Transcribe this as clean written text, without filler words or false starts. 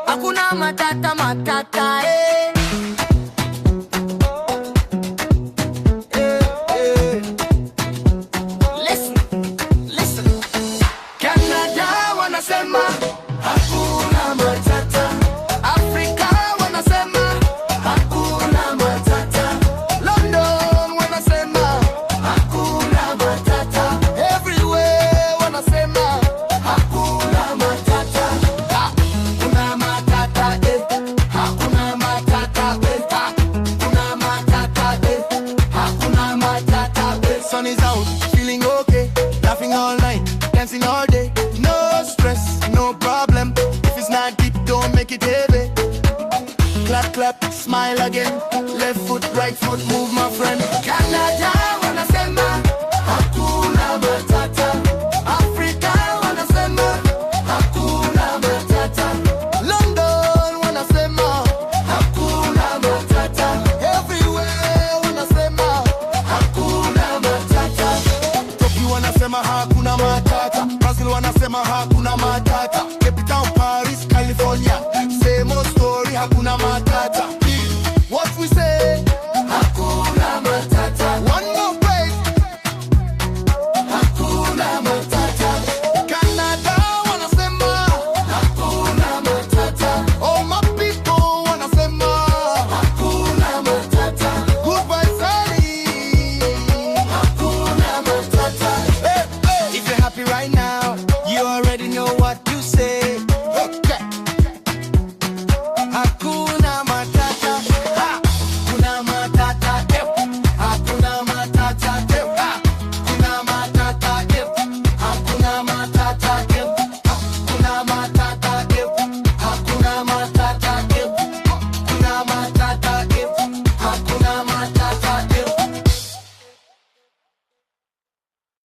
Hakuna matata matata, Listen. Canada wanasema hakuna matata. Afrika wanasema hakuna matata. London wanasema hakuna matata. Everywhere wanasema hakuna matata. Hakuna matata, hakuna matata, hakuna matata, hakuna matata. Sun is out, feeling okay, laughing all night, dancing all day. No stress, no problem. If it's not deep, don't make it heavy. Clap, clap, smile again. Left foot, right foot, move my friend. Canada wanasema hakuna matata. Afrika wanasema hakuna matata. London wanasema hakuna matata. Everywhere wanasema hakuna matata. Tokyo wanasema hakuna matata. Brazil wanasema hakuna matata. Cape Town, Paris, California, same old story, hakuna matata. What we say? Hakuna matata. One more place. Hakuna matata. Canada wanasema hakuna matata. All my people wanasema hakuna matata. Good vibes only. Hakuna matata. If you're happy right now, you already know what to say. Okay. Hakuna matata. Hakuna matata. Hakuna matata. Hakuna matata. Hakuna matata.